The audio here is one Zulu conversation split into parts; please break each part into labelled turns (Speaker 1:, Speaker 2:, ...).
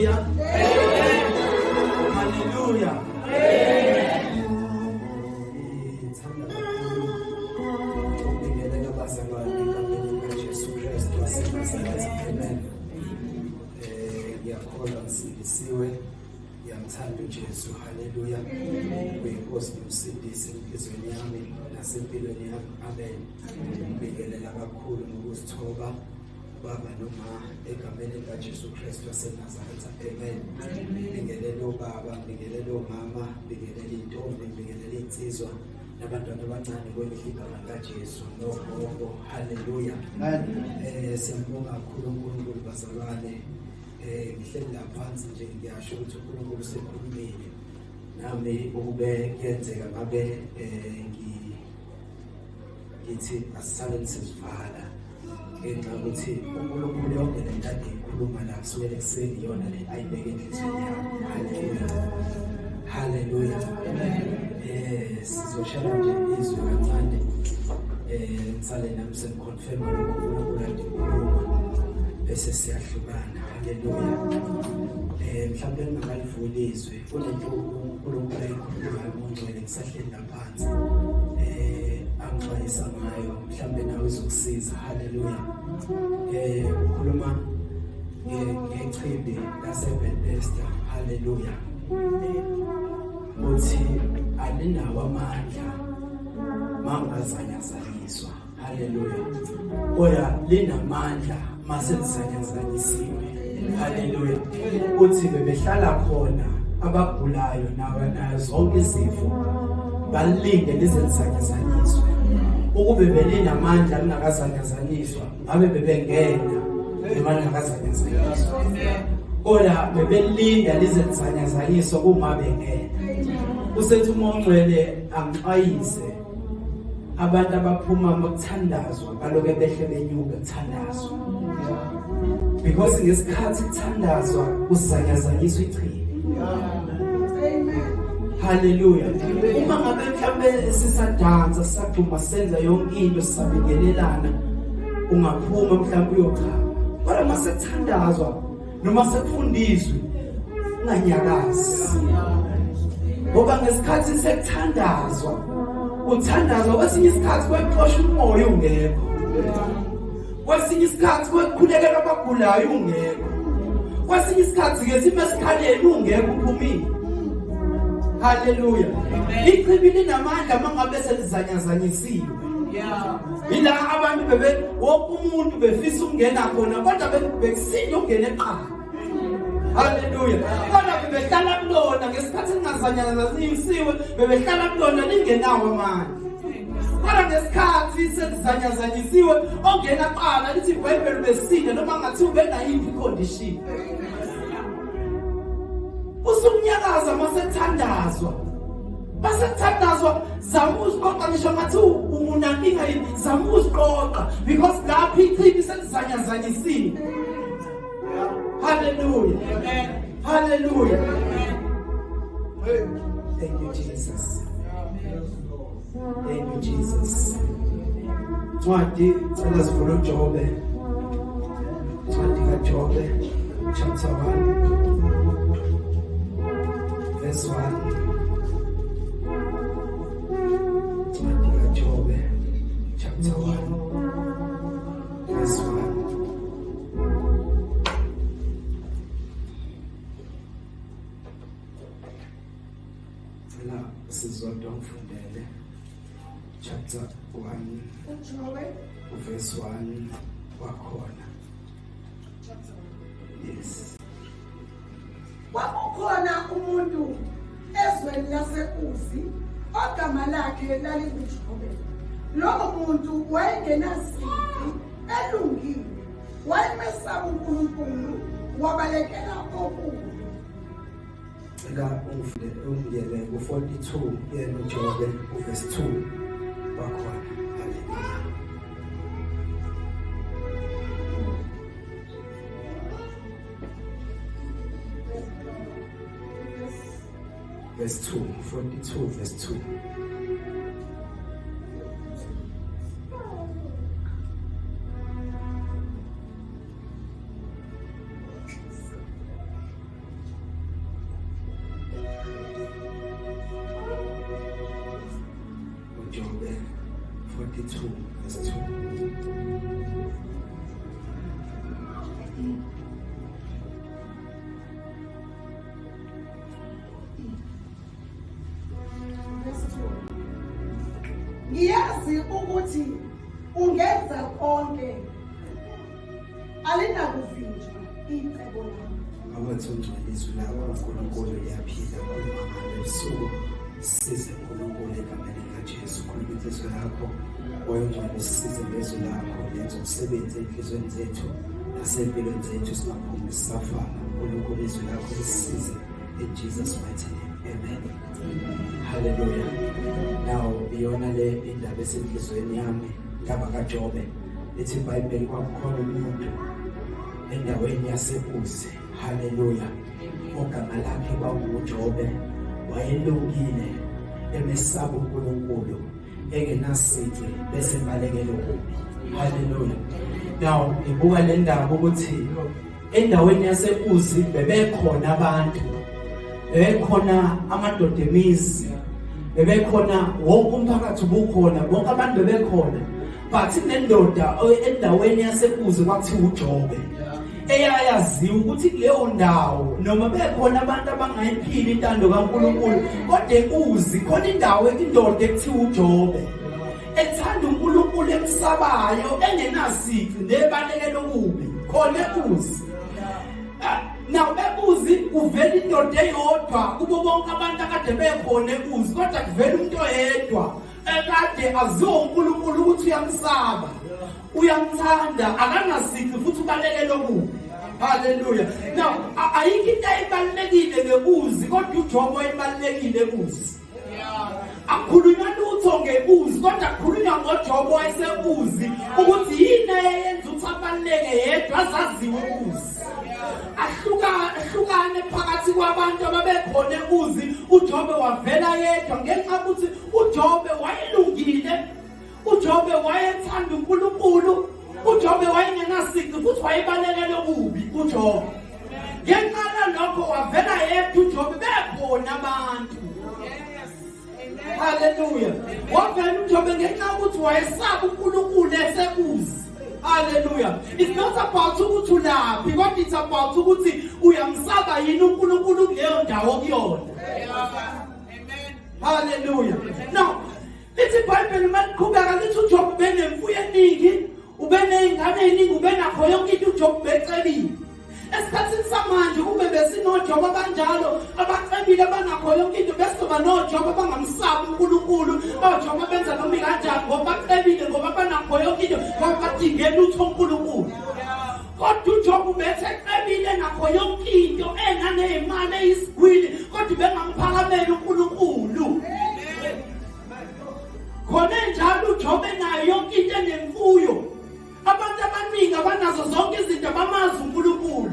Speaker 1: Hallelujah. Amen. Hallelujah. Amen. Ngithanda kakhulu ukubingelela abazalwane egameni likaJesu Kristu waseNazaretha. Amen. Ngiyakholwa ngisindisiwe. Ngiyamthanda uJesu. Hallelujah. Uyinkosi nomsindisi empilweni yami nasempilweni yami. Amen. Ngibingelela kakhulu ngokuzithoba Baba noma egameni likaJesu Kristu waseNazaretha. Amen. Ngibingelela obaba, ngibingelela omama, ngibingelela intombi, ngibingelela insizwa nabantwana abancane kwelihle igama likaJesu nogogo. Hallelujah. Siyambonga kakhulu uNkulunkulu bazalwane. Ngihleli la phansi nje ngiyasho ukuthi uNkulunkulu usekhulumile nami ukube kuyenzeka ngabe ngithi asisale nisivala ngenxa yokuthi uNkulunkulu yonke le nto ayikhuluma la kusukela ekuseni yona le ayibeke enhliziyweni yami. Hallelujah. Sizoshela nje izwi kancane ngisale nami sengiconfirm lokho uNkulunkulu ayikhuluma bese siyahlukana. Hallelujah. Mhlawumbe ngingakalivuli izwi kunento uNkulunkulu ayikhuluma ngongcwele ngisahleli laphansi angixwayisa ngayo mhlawumbe nawe izokusiza. Hallelujah. Ukhuluma ngechibi laseBethesda. Hallelujah. Uthi alinawo amandla mangazanyazanyiswa. Hallelujah. Kodwa linamandla masenzanyazanyisiwe. Hallelujah. Uthi bebehlala khona abagulayo nayo zonke izifo balinde lizenzanyazanyiswe. Ukube belinamandla lingakazanyazanyiswa ngabe bebengena imali ngakazanyazanyiswa. Kodwa bebelinda lizenzanyazanyiswa uma bengena. Usethi uMongcwele angixwayise abantu abaphuma ngokuthandazwa baloke behle benyuka kuthandazwa. Because ngesikhathi kuthandazwa usizanyazanyiswa ichibi. Hallelujah. Uma ngabe mhlawumbe sisadansa sisaduma senza yonke into sisabingelelana ungaphuma mhlawumbe uyochama. Kodwa mase kuthandazwa noma sekufundiswe unganyakazi. Ngoba ngesikhathi sekuthandazwa uthandazwa kwesinye isikhathi kwexosha umoya ungekho. Kwesinye isikhathi kwekukhulekela abagulayo ungekho. Kwesinye isikhathi ke sime esikhaleni ungekho uphumile. Hallelujah. Ichibi linamandla mangabe selizanyazanyisiwe. Ila abantu wonke umuntu befisa ukungena khona kodwa bekusinde ungena eqala. Hallelujah. Kodwa bebehlala kulona ngesikhathi lingazanyazanyisiwe bebehlala kulona lingenawo amandla. Kodwa ngesikhathi selizanyazanyisiwe ongena qala lithi iBhayibheli besinde noma ngathi ube nayiphi condition. Usukunyakaza masethandazwa. Masethandazwa zamuziqoqa ngisho ngathi unankinga yini zamuziqoqa because lapho ichibi selizanyazanyisiwe. Hallelujah. Amen. Hallelujah. Amen. Thank you, Jesus. Thank you, Jesus. Ncwadi cela sivule uJobe. Ncwadi kaJobe chapter 1 verse 1. Ncwadi kaJobe chapter 1 verse 1. Sizodwa ngifundele chapter 1 verse 1 wakhona. Yes.
Speaker 2: Kwakukhona umuntu ezweni laseKusi ogama lakhe lalinguJobe. Lowo muntu wayengenasici elungile, wayemesaba uNkulunkulu, wabalekela okubi.
Speaker 1: Ela ungiyele ku-42 yena uJobe verse 2 wakhona. Hallelujah. Verse 2, 42 verse 2. Job 42 verse 2.
Speaker 2: Ngiyazi ukuthi ungenza konke alinakuvinjwa icebo lami.
Speaker 1: Abathunjwa labo uNkulunkulu uyaphila khuluma ngalo ebusuku size uNkulunkulu egameni likaJesu khuluma inhliziyo yakho oyongcwele usize ngezwi lakho yenza umsebenzi enhlizweni zethu nasempilweni zethu singaphumi sisafana uNkulunkulu izwi lakho lisize in Jesus mighty name amen. Hallelujah. Now beyond le indaba esenhlizweni yami indaba kaJobe ethi iBhayibheli kwakukhona umuntu endaweni yaseKusi. Hallelujah. Ogama lakhe kwakunguJobe, wayelungile emesaba uNkulunkulu engenasici bese balekelo kubi. Hallelujah. Now ibuka le ndaba ukuthi endaweni yaseKusi bebekhona abantu, bebekhona amadoda emizi, bebekhona wonke umphakathi ubukhona, bonke abantu bebekhona. But nendoda endaweni yaseKusi kwakuthiwa uJobe eyayaziwa ukuthi kuleyo ndawo noma bekhona abantu abangayiphili intando kaNkulunkulu kodwa ekuzi khona indawo indoda ekuthiwa uJobe ethanda uNkulunkulu emsabayo engenasici nebalekelo kubi khona ekuzi. Now ekuzi kuvela indoda eyodwa kubo bonke abantu akade bekhona ekuzi kodwa kuvela umuntu oyedwa ekade aziwa uNkulunkulu ukuthi uyamsaba, uyamthanda, akanasici futhi ubalekelo kubi. Hallelujah. Now ayikho into ebalekile ngekuzi kodwa uJobe wayebalekile kuzi. Akukhulunywa lutho ngekuzi kodwa kukhulunywa ngoJobe wayesekuzi ukuthi yini eyenza ukuthi abaleke yedwa azaziwe kuzi. Ahlukane phakathi kwabantu ababekhona ekuzi uJobe wavela yedwa ngenxa ukuthi uJobe wayelungile, uJobe wayethanda uNkulunkulu, uJobe wayengenasici futhi wayebalekele kubi uJobe. Ngenxa lokho wavela yedwa uJobe bekhona abantu. Hallelujah. Wavela uJobe ngenxa ukuthi wayesaba uNkulunkulu esekuzi. Hallelujah. It's not about ukuthi ulaphi kodwa it's about ukuthi uyamsaba yini uNkulunkulu kuleyo ndawo kuyona. Amen. Hallelujah. Now lithi iBhayibheli maliqhubeka lithi uJobe benemfuyo eningi, ubeneyingane eningi, ubenakho yonke into uJobe becebile. Esikhathini samanje kube besinoJobe abanjalo abacebile abanakho yonke into bese ba noJobe abangamsaba uNkulunkulu, oJobe benza noma kanjani ngoba bacebile ngoba banakho yonke into ngoba badingela utho uNkulunkulu. Kodwa uJobe ubethe ecebile nakho yonke into enganezimali eyisigwili kodwa bengamphakamela uNkulunkulu. Khona njalo uJobe nayo yonke into enemfuyo. Abantu abaningi abanazo zonke izinto abamazi uNkulunkulu.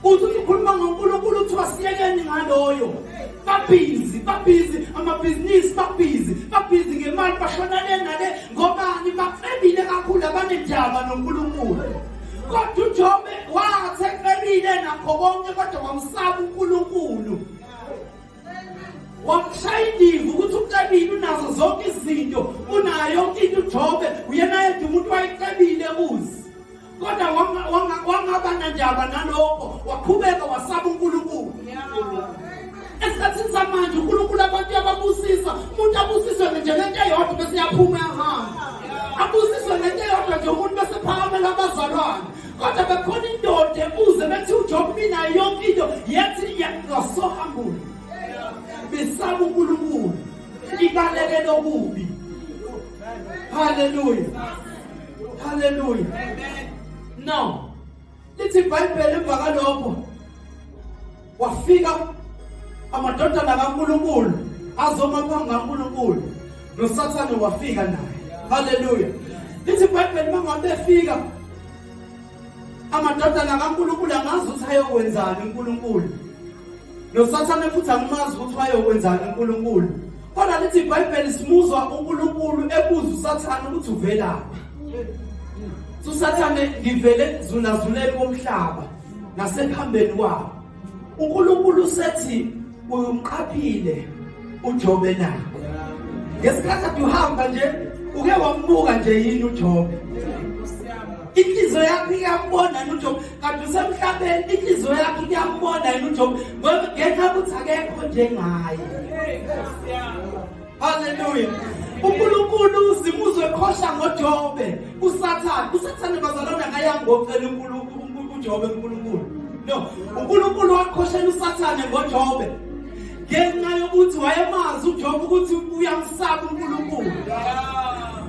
Speaker 1: Uthi ukhuluma ngoNkulunkulu uthi wasiyekeni ngaloyo. Babhizi amabhizinisi babhizi ngemali bashonane nale ngobani bacebile kakhulu abanendaba noNkulunkulu. Kodwa uJobe wathi ecebile nakho konke kodwa wamsaba uNkulunkulu. Wakushayindiva ukuthi ucebile unazo zonke izinto, unayo yonke into uJobe uyena yedwa umuntu wayecebile kuzi. Kodwa wangaba nandaba nalokho, waqhubeka wasaba uNkulunkulu. Esikhathini samanje uNkulunkulu abantu ababusisa, umuntu abusiswe nje ngento eyodwa bese yaphuma yahamba. Abusiswe ngento eyodwa nje umuntu bese phakamela abazalwane. Kodwa bekhona indoda ebuze bethi uJobe mina yonke into yethi so humble. Besaba uNkulunkulu ibalekelo kubi. Hallelujah. Hallelujah. Now lithi iBhayibheli emva kalokho wafika amadodana kaNkulunkulu azoma phambi kaNkulunkulu noSathane wafika naye. Hallelujah. Lithi iBhayibheli mangabe befika amadodana kaNkulunkulu angazi ukuthi ayokwenzani uNkulunkulu. noSathane futhi angimazi ukuthi wayokwenzani uNkulunkulu. Kodwa lithi iBhayibheli simuzwa uNkulunkulu ebuza uSathane ukuthi uvelaphi. uSathane ngivele zulazuleni komhlaba nasekuhambeni kwawo. uNkulunkulu sethi umqaphile uJobe nakho. Ngesikhathi uhamba nje uke wambuka nje yini uJobe. Inhliziyo yakho iyambona uJobe kanti usemhlabeni inhliziyo yakho iyambona uJobe ngenxa ukuthi akekho njengaye. Hallelujah. uNkulunkulu simuzwe khosha ngoJobe uSathane bazalwana ngayanga ocela uJobe uNkulunkulu. No, uNkulunkulu wakhoshela uSathane ngoJobe ngenxa yokuthi wayemazi uJobe ukuthi uyamsaba uNkulunkulu.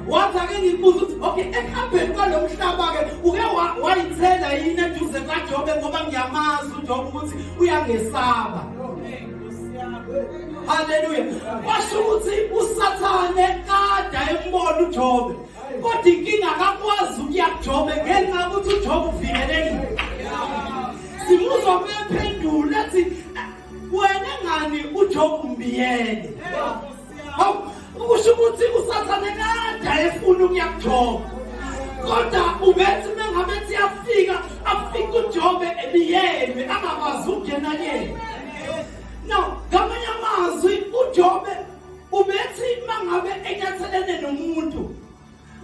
Speaker 1: Wathi ake ngibuza ukuthi okay ekuhambeni kwalomhlaba ke uke wayithela yini eduze kaJobe ngoba ngiyamazi uJobe ukuthi uyangesaba. Hallelujah. Washo ukuthi uSathane kade embona uJobe kodwa inkinga akakwazi ukuya kuJobe ngenxa yokuthi uJobe uvikelekile. Simuzwa bephendula ethi wena ngani uJobe umbiyele. Ukusho ukuthi uSathane kade efuna ukuya kuJobe kodwa ubethi mengabe siyafika afika uJobe ebiyelwe angakwazi ukungena yena. No, ngamanye amazwi uJobe ubethi mangabe enyathelene nomuntu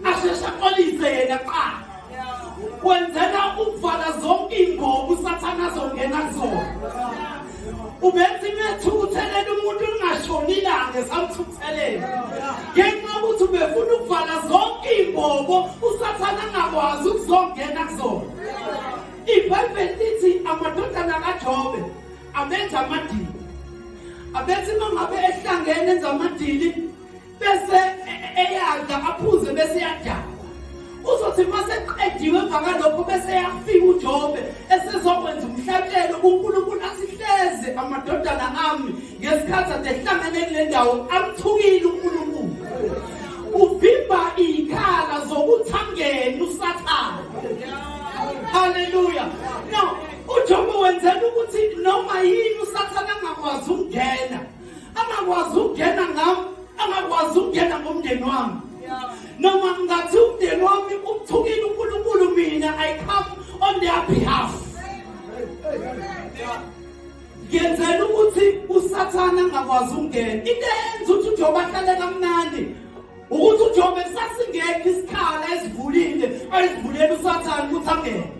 Speaker 1: ashesha xolise yena qala. Wenzela ukuvala zonke imbobo uSathane azongena kuzona. Ubethi methukuthelele umuntu ungashoni ilanga esamthukuthelele. Ngenxa yokuthi ubefuna ukuvala zonke imbobo uSathane angakwazi ukuzongena kuzona. iBhayibheli lithi amadodana kaJobe abenza amadili. Abethi mangabe ehlangene enza amadili bese eyadla aphuze bese yadakwa. Uzothi mase eqediwe ngakalokho bese yafika uJobe esezokwenza umhlatshelo uNkulunkulu asihleze amadodana ami ngesikhathi adehlangene kule ndawo amthukile uNkulunkulu. Uvimba ikhala zokuthangena uSathane. Hallelujah. Now uJobe wenzela ukuthi noma yini uSathane angakwazi ukungena. Angakwazi ukungena ngami, angakwazi ukungena ngomndeni wami. Noma ngathi umndeni wami umthukile uNkulunkulu mina I come on their behalf. Ngenzela ukuthi uSathane angakwazi ukungena. Into eyenza ukuthi uJobe ahlale kamnandi ukuthi uJobe sasingekho isikhala esivulile uSathane ukuthi angene.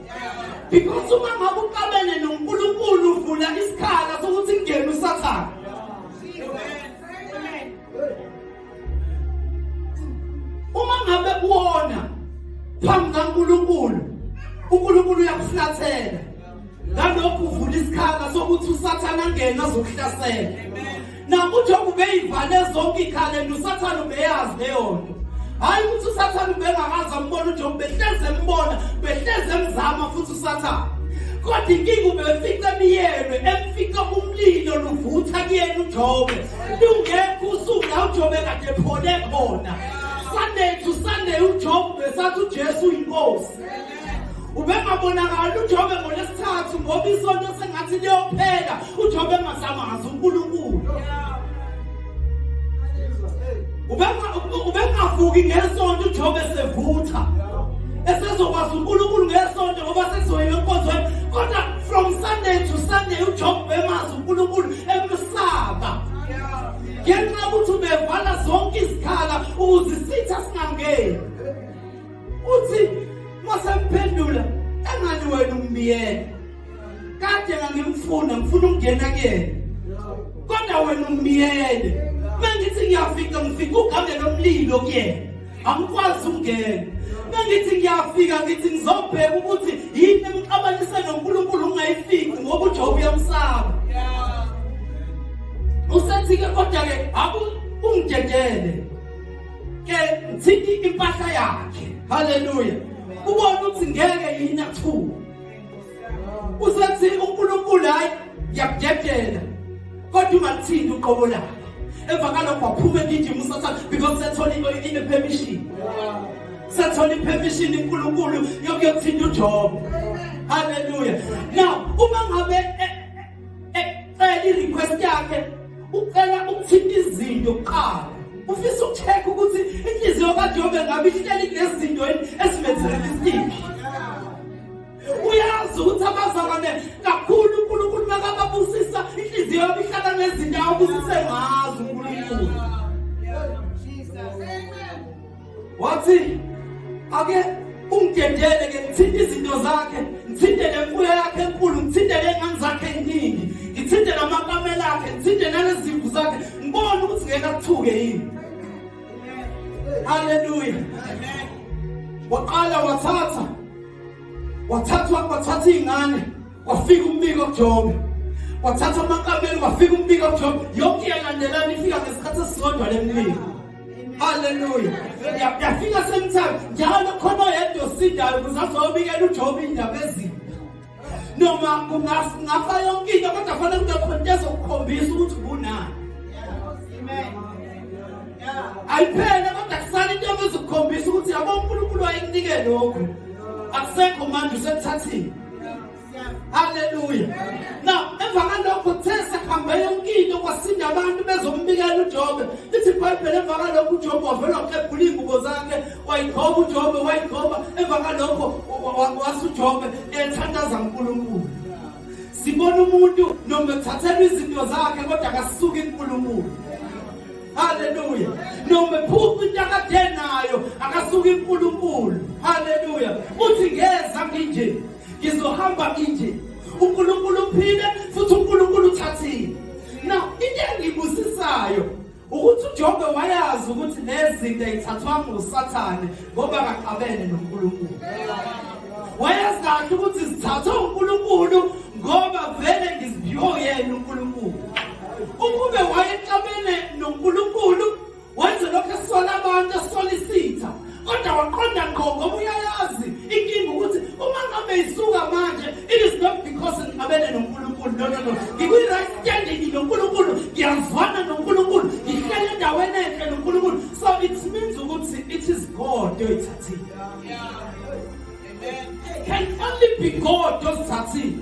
Speaker 1: Because uma ngabe uqabene noNkulunkulu uvula isikhala sokuthi kungene uSathane. Uma ngabe uwona phambi kaNkulunkulu, uNkulunkulu uyakuflathela. Ngalokho uvula isikhala sokuthi uSathane angene azokuhlasela. Na uJobe ubeyivale zonke ikhala uSathane ubeyazi leyo nto. Hayi ukuthi uSathane ubengakaza mbona uJobe behleze embona, behleze emzama futhi uSathane. Kodwa inkinga ubefika emiyelwe, emfika umlilo luvutha kuyena uJobe. Lungekho usuku la uJobe kade ephole khona. Sunday to Sunday uJobe besathi uJesu uyinkosi. Ubengabonakala uJobe ngolesithathu ngoba isonto sengathi liyophela uJobe engasamazi uNkulunkulu. Ubengavuki ngesonto uJobe sevutha. Esezokwazi uNkulunkulu ngesonto ngoba sezoyela enkonzweni. Kodwa from Sunday to Sunday uJobe bemazi uNkulunkulu emsaba. Ngenxa yokuthi ubevala zonke izikhala ukuze isitha singangeni. Uthi masemphendula engani wena umbiyele. Kade ngangimfuna ngifuna ukungena kuyena. Kodwa wena umbiyele. Mangithi ngiyafika ngifika ugambe nomlilo kuyena. Angikwazi ukungena. Mangithi ngiyafika ngithi ngizobheka ukuthi yini emxabanise noNkulunkulu ungayifiki ngoba uJobe uyamsaba. Usethi-ke kodwa-ke ungidedele ke ngithi impahla yakhe. Hallelujah. Ubona ukuthi ngeke yini athuke. Usethi uNkulunkulu hayi ngiyakudedela kodwa ungathindi uqobo lakhe. Emva kalokho waphuma egijima uSathane because sethola permission. Sethola permission uNkulunkulu yokuyothinta uJobe. Hallelujah. Now uma ngabe request yakhe ucela ukuthinta izinto kuqala. Ufisa ukucheck ukuthi inhliziyo kaJobe ngabe ihleli kulezinto esimetheralistic. Uyazi ukuthi abazalwane kakhulu uNkulunkulu makababusisa inhliziyo yabo ihlala nezinto akuthuke yini. Hallelujah. Waqala wathatha ingane kwafika umbiko kuJobe. Wathatha amakamelo kwafika umbiko kuJobe. Yonke yalandelana ifika ngesikhathi esisodwa lemlilo. Hallelujah. Yafika semthathu njalo khona yedwa sidayo kuzazobikela uJobe indaba ezini. Noma kungafa yonke into kodwa fanele kube khona ezokukhombisa ukuthi ubunani. Ayiphele kodwa kusala into ezokukhombisa ukuthi yabo uNkulunkulu ayikunike lokho. Akusekho manje usethathile. Hallelujah. Now, emva kalokho thesa hambe yonke into kwasinda abantu bezombikela uJobe. Lithi iBhayibheli emva kalokho uJobe wavela waqephula ingubo zakhe, wayigcoba uJobe, wayigcoba. Emva kalokho wasi uJobe ethandaza uNkulunkulu. Sibona umuntu noma ethathela izinto zakhe kodwa akasuki uNkulunkulu. Hallelujah. Noma phupha into akade nayo akasuki uNkulunkulu. Hallelujah. Uthi ngeza nginje ngizohamba nje. uNkulunkulu uphile futhi uNkulunkulu uthathile. Now into engibusisayo ukuthi uJobe wayazi ukuthi lezinto ezithathwa nguSathane ngoba akaqabene noNkulunkulu. Wayazi kahle ukuthi zithathwa uNkulunkulu ngoba vele ngiziphiwe yena uNkulunkulu. Ukube wayexabene noNkulunkulu wenze lokho esola abantu esolisitha. Kodwa waqonda ngqo ngoba uyayazi inkinga ukuthi uma ngabe isuka manje it is not because ngabene noNkulunkulu. No. Ngiku-right standing noNkulunkulu, ngiyazwana noNkulunkulu, ngihlele endaweni enhle noNkulunkulu. So it means ukuthi it is God oyithathile. It can only be God oyithathile.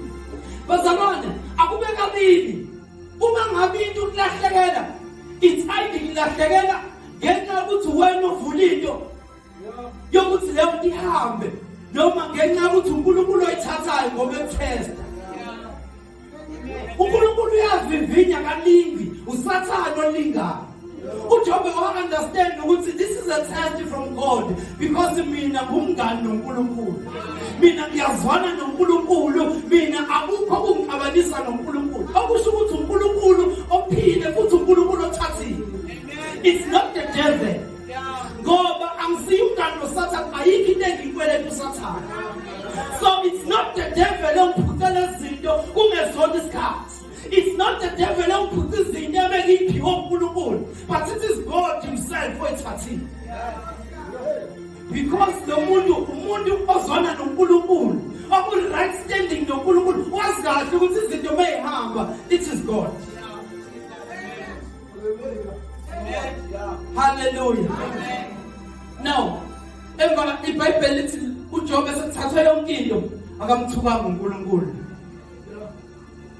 Speaker 1: Bazalwane, akube kabili. Uma ngabe into kulahlekela, it's either ilahlekela ngenxa yokuthi wena uvula into yokuthi leyo nto ihambe, noma ngenxa yokuthi uNkulunkulu oyithathayo ngoba etesta. uNkulunkulu uyavivinya kaningi, uSathane olingayo. uJobe wa-understand ukuthi this is a test from God because mina ngumngani noNkulunkulu. Mina ngiyazwana noNkulunkulu, mina akukho okungixabanisa noNkulunkulu. Okusho ukuthi uNkulunkulu ophile futhi uNkulunkulu othathile. It's not the devil. Ngoba angisiyo umngani noSathane, ayikho into engiyikweleta uSathane. So it's not the devil ongiphucela izinto kungezona isikhathi. It's not the devil ongiphuca izinto ebekiphiwe uNkulunkulu, but it is God himself oyithathile. Because umuntu ozwana noNkulunkulu, oku-right standing noNkulunkulu, wazi kahle ukuthi izinto mayihamba, it is God. Hallelujah. Now, emva iBhayibheli lithi uJobe esethathwe yonke into akamthukanga uNkulunkulu.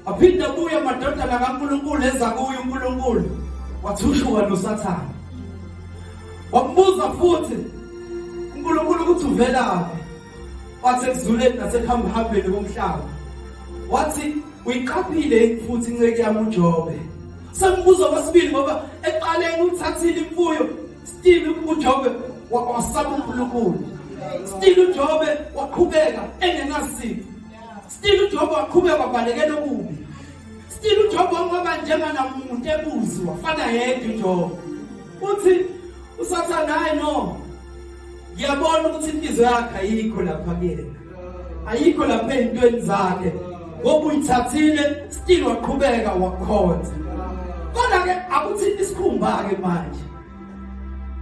Speaker 1: Aphinda kuye amadodana kaNkulunkulu eza kuye uNkulunkulu wathushuka noSathane. Wakubuza futhi uNkulunkulu ukuthi uvelaphi? Wathi ekuzuleni nasekuhambahambeni komhlaba. Wathi uyiqaphile futhi inceke yami uJobe. Sembuzo kwesibili ngoba eqaleni uthathile imfuyo, still uJobe wasaba uNkulunkulu. Still uJobe waqhubeka engenasipho. Still uJobe waqhubeka wabalekela okubi. Still uJobe wangaba njenganamuntu ebuzi wafana yedwa uJobe. Uthi uSathane hayi no. Ngiyabona ukuthi inhliziyo yakhe ayikho lapha kuyena. Ayikho lapha ezintweni zakhe. Ngoba uyithathile still waqhubeka wakhonza. Kodwa ke akuthinta isikhumba ke manje.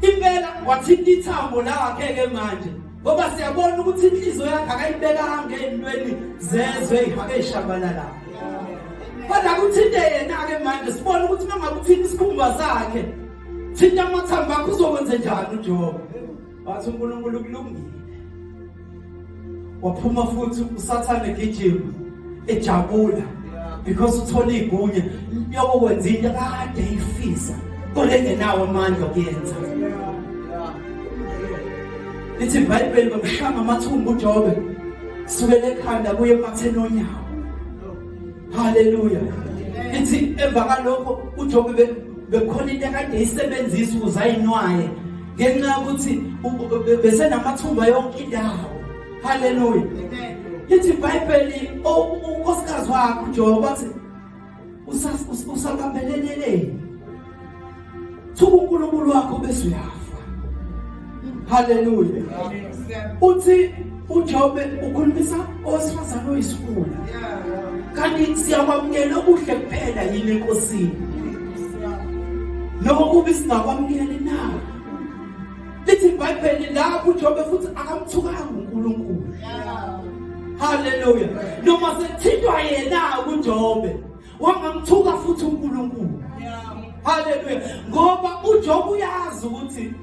Speaker 1: Impela wathinta ithambo lakhe ke manje. Ngoba siyabona ukuthi inhliziyo yakhe akayibekanga ezintweni zezwe ezishabalala. Kodwa akuthinta yena ke manje sibona ukuthi mangabe uthinta isikhumba sakhe, thinta amathambo akho uzokwenza njani uJobe? Wathi uNkulunkulu kulungile. Waphuma futhi uSathane egijima ejabula because uthola igunya yokwenza into kade eyifisa kodwa engenawo amandla okuyenza. Lithi iBhayibheli bamshanga amathumbu uJobe sukela ekhanda kuye ematheni onyawo. Hallelujah. Lithi emva kalokho uJobe bekhona into akade eyisebenzisa ukuze ayinwaye ngenxa yokuthi besenamathumba yonke indawo. Hallelujah. Lithi iBhayibheli unkosikazi wakhe uJobe wathi usakambelelele thuka uNkulunkulu wakho bese uyafa. Hallelujah. Uthi uJobe ukhulumisa owesifazane oyisikhulu. Kanti siyakwamukela okuhle kuphela yini enkosini. Nokubi singakwamukeli na. Lithi iBhayibheli lapho uJobe futhi akamthukanga uNkulunkulu. Hallelujah. Noma sethindwa yena uJobe, wangamthuka futhi uNkulunkulu. Hallelujah. Ngoba uJobe uyazi ukuthi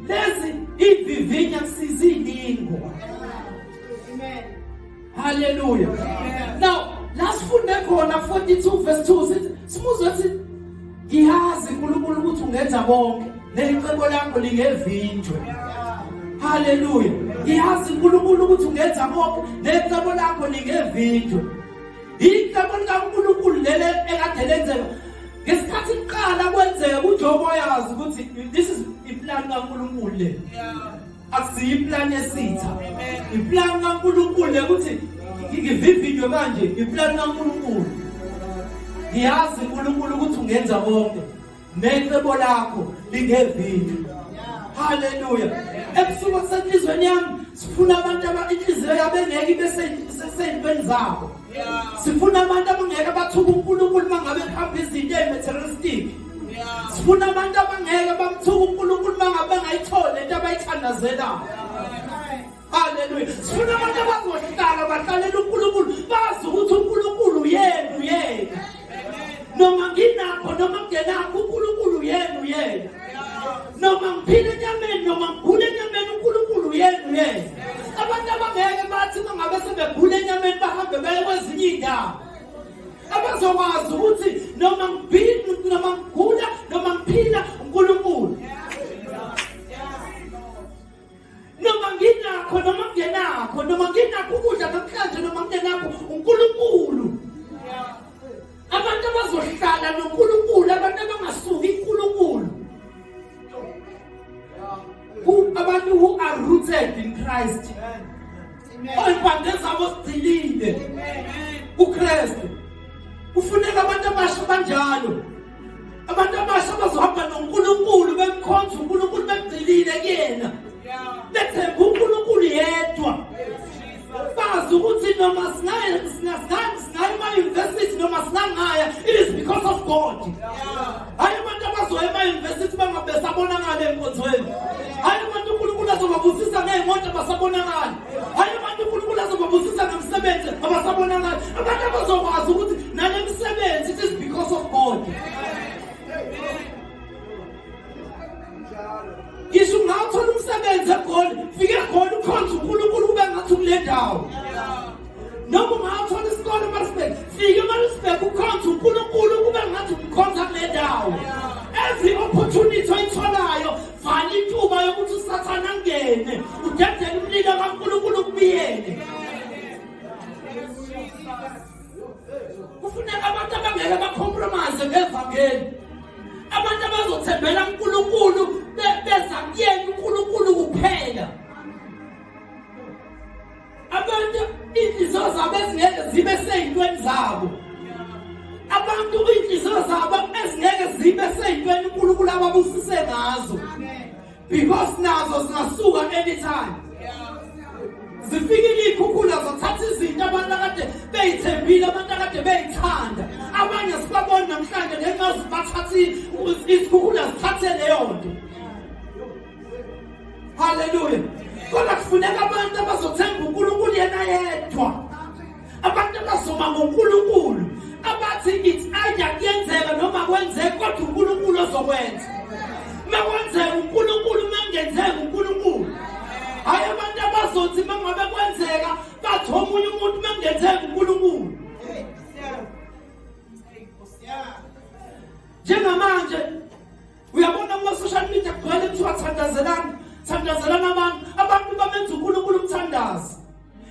Speaker 1: lezi ivivinya sizilingo. Amen. Hallelujah. Now, last funde khona 42 verse 2 sithi simuzwe ukuthi ngiyazi uNkulunkulu ukuthi ungenza konke necebo lakho lingevinjwe. Hallelujah. Ngiyazi uNkulunkulu ukuthi ungenza konke necebo lakho lingevinjwe. Icebo likaNkulunkulu lele ekade lenzeka ngesikhathi iqala kwenzeka uJobe wayazi ukuthi this is iplan kaNkulunkulu le. Akusiyi iplan yesitha. Iplan kaNkulunkulu ukuthi ngivivinywe manje iplan kaNkulunkulu. Ngiyazi uNkulunkulu ukuthi ungenza konke necebo lakho lingevinjwe. Hallelujah. Ebusuku senhlizweni yami sifuna abantu inhliziyo yabo engeke beseyintweni zabo. Sifuna abantu abangeke bathuka uNkulunkulu mangabe behamba izinto materialistic. Sifuna abantu abangeke bamthuka uNkulunkulu mangabe ngayithola into abayithandazelayo. Hallelujah. Sifuna abantu abazohlala bahlalela uNkulunkulu bazi ukuthi uNkulunkulu yena. Noma nginakho noma ngingenakho uNkulunkulu yena. Noma ngiphile enyameni noma ngigule enyameni uNkulunkulu yena. Abantu abangeke bathi mangabe sebegule enyameni bahambe baye kwezinye indawo. Abazokwazi ukuthi noma ngiphile noma ngigula noma ngiphila uNkulunkulu. Noma nginakho noma ngingenakho noma nginakho ukudla namhlanje noma ngingenakho uNkulunkulu. Abantu abazohlala noNkulunkulu, abantu abangasuki uNkulunkulu. Abantu who are rooted in Christ. Oyibande zabo sidilile. uKristu. Kufuneka abantu abasha banjalo. Abantu abasha bazohamba noNkulunkulu bemkhonza uNkulunkulu begcilile kuyena. Bethemba uNkulunkulu yedwa. Bazi ukuthi noma singaya ema-university noma singangaya, it is because of God. Hayi abantu abazoya ema-university bangabe sabonakala enkonzweni. Hayi abantu uNkulunkulu azobabusisa ngey'moto basabonakala. Hayi abantu uNkulunkulu azobabusisa ngemisebenzi abasabonakala. Abantu abazokwazi ukuthi nale misebenzi it is because of God. Ngisho ungawuthola umsebenzi eGoli, fike khona ukhonza uNkulunkulu kube ngathi kule ndawo. Noma ungawuthola isikole eMaritzburg, fike eMaritzburg ukhonza uNkulunkulu kube ngathi umkhonza kule ndawo. Every opportunity oyitholayo, vala intuba yokuthi uSathane angene, udedele umlilo kaNkulunkulu kubiyele. Kufuneka abantu abangeke bacompromise ngevangeli. Abantu abazothembela uNkulunkulu beza kuyena uNkulunkulu kuphela. Abantu inhliziyo zabo ezingeke zibe seyintweni zabo. Abantu inhliziyo zabo ezingeke zibe seyintweni uNkulunkulu ababusise ngazo. Because nazo zingasuka anytime. Zifikile ikhukhula zothatha izinto abantu akade beyithembile, abantu akade beyithanda. Abanye sibabona namhlanje ngenxa zibathathi izikhukhula zithathe leyo nto. Hallelujah. Kodwa kufuneka abantu abazothemba uNkulunkulu yena yedwa. Abantu abazoma ngoNkulunkulu abathi it's either kuyenzeka noma kwenzeka kodwa uNkulunkulu ozokwenza. Makwenzeka uNkulunkulu mangenzeka uNkulunkulu. Hayi abantu abazothi mangabe kwenzeka bathi omunye umuntu mangenzeka uNkulunkulu. Njengamanje uyabona ku-social media kugcwele kuthiwa thandazelana abantu bamenza uNkulunkulu umthandazi.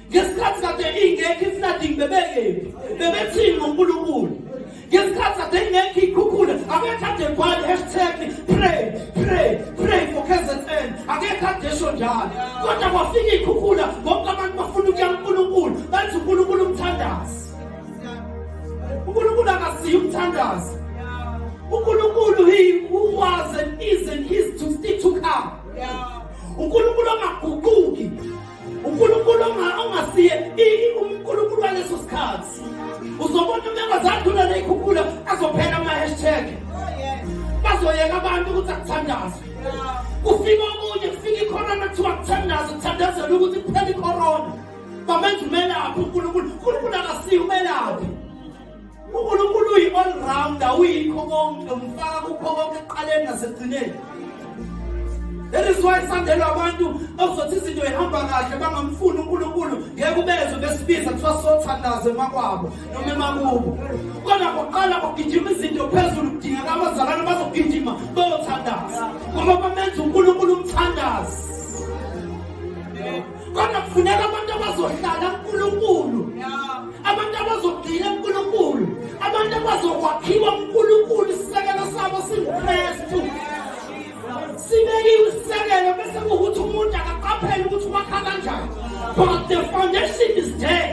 Speaker 1: Ngesikhathi kade ingekho iflooding bebekephi, bebethini ngoNkulunkulu. Ngesikhathi kade ingekho ikhukhula akekade kwali #pray for KZN, akekade esho njalo. Kodwa kwafika ikhukhula bonke abantu bafuna ukuya kuNkulunkulu, bathi uNkulunkulu umthandazi. uNkulunkulu akasiyi umthandazi. uNkulunkulu was and is and his to still to come. uNkulunkulu ongaguquki, uNkulunkulu ongasiye uNkulunkulu waleso sikhathi. Uzobona umengazadlula leyikhuphula azophela ama-hashtag. Bazoyeka abantu ukuthi akuthandazwe. Kufika omunye kufika icorona kuthiwa kuthandazwe, kuthandazela ukuthi kuphela icorona. Bamenza umelaphi uNkulunkulu. uNkulunkulu akasiye umelaphi. uNkulunkulu uyi-all rounder, uyikho konke, umfaka kukho konke ekuqaleni nasekugcineni. That is why sandela abantu ozothi izinto ihamba kahle bangamfuni uNkulunkulu ngeke ubezwe besibiza kuthiwa sothandaze emakwabo noma emakubo. Kodwa kuqala kugijima izinto phezulu kudingeka abazalwane bazogijima bayothandaza ngoba bamenza uNkulunkulu umthandazi. Kodwa kufuneka abantu abazohlala uNkulunkulu, abantu abazogcina uNkulunkulu, abantu abazokwakhiwa uNkulunkulu. Isisekelo sabo singuKristu. Sibekiwe isisekelo bese kuthi umuntu akaqaphela ukuthi wakha kanjani. But the foundation is there.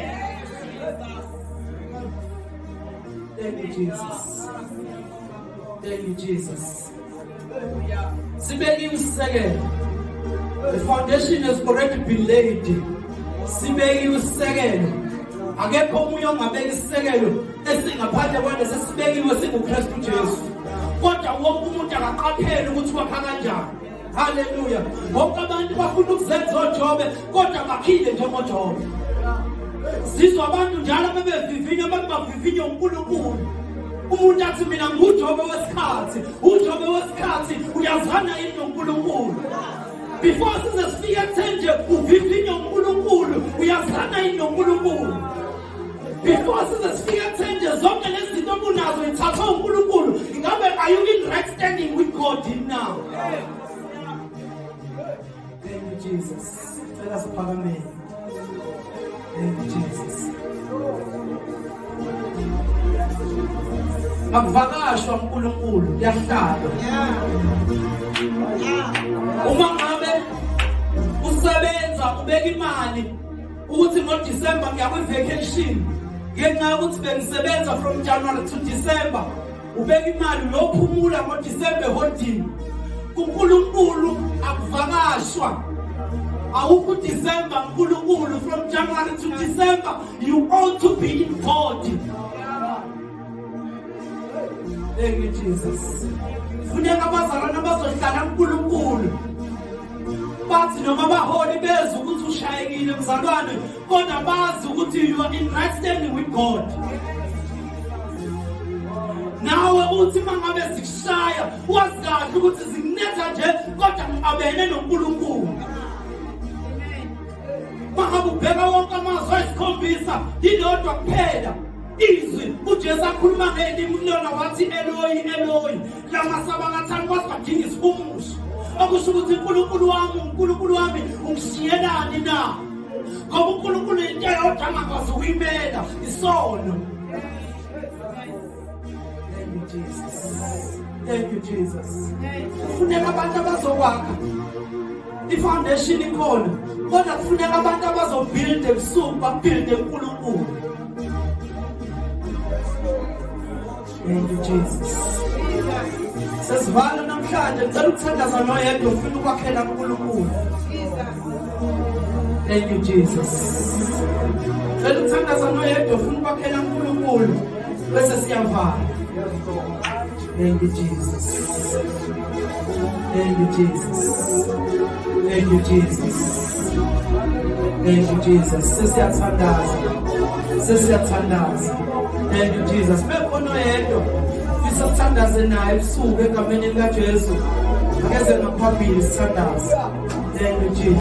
Speaker 1: Thank you, Jesus. Thank you, Jesus. Sibekiwe isisekelo. The foundation has already been laid. Sibekiwe isisekelo. Akekho umuntu ongabeka isisekelo esingaphandle kwande sesibekiwe singuKristu Jesu. Kodwa wonke umuntu akaqaphela ukuthi wakha kanjani. Hallelujah. Bonke abantu bafuna ukuzenza oJobe kodwa bakhile njengoJobe. Sizwa abantu njalo bebevivinya bavivinya uNkulunkulu. Umuntu athi mina nguJobe wesikhathi. uJobe wesikhathi uyazana yini noNkulunkulu. Before sizofika ekutheni uvivinya uNkulunkulu, uyazana yini noNkulunkulu. Before sizofika ekutheni zonke lezi zinto obunazo ithathwa uNkulunkulu, ingabe are you in right standing with God now? Thank you, Jesus. Cela siphakame. Thank you, Jesus. Makuvakashwa uNkulunkulu kuyahlala. Uma ngabe usebenza ubeka imali ukuthi ngoDisemba ngiya kwi-vacation, ngenxa ukuthi bengisebenza from January to December, ubeka imali lophumula ngoDisemba eholidini. kuNkulunkulu akuvakashwa. Awukho December uNkulunkulu, from January to December you ought to be involved. Thank you, Jesus. Funeka abazalwane abazohlala uNkulunkulu bathi noma baholi bezwe ukuthi ushayekile mzalwane, kodwa bazi ukuthi you are in right standing with God. Nawe uthi mangabe zikushaya wazi kahle ukuthi zikunetha nje kodwa ngabene noNkulunkulu. Mangabe ubheka wonke amazwi ayisikhombisa lilodwa kuphela izwi uJesu akhuluma ngelimi kulona wathi Eloi Eloi lama sabakathani kwasidinga isihumusho, okusho ukuthi uNkulunkulu wami ungishiyelani na, ngoba uNkulunkulu into eyodwa angakwazi ukuyimela isono. Thank you, Jesus. Kufuneka abantu abazokwakha i-foundation ikhona, kodwa kufuneka abantu abazobuilda ebusuku babuilde uNkulunkulu. Thank you, Jesus. Sesivala namhlanje ngicela ukuthandaza noyedwa ufuna ukwakhela uNkulunkulu. Thank you, Jesus. Ngicela ukuthandaza noyedwa ufuna ukwakhela uNkulunkulu bese siyavala. Thank you, Jesus. Thank you, Jesus. Thank you, Jesus. Thank you, Jesus. Sesiyathandaza. Sesiyathandaza. Thank you, Jesus. Bekhona yedwa sisathandaze naye ebusuku egameni likaJesu. Akeze ngaphambili sithandaze. Thank you, Jesus.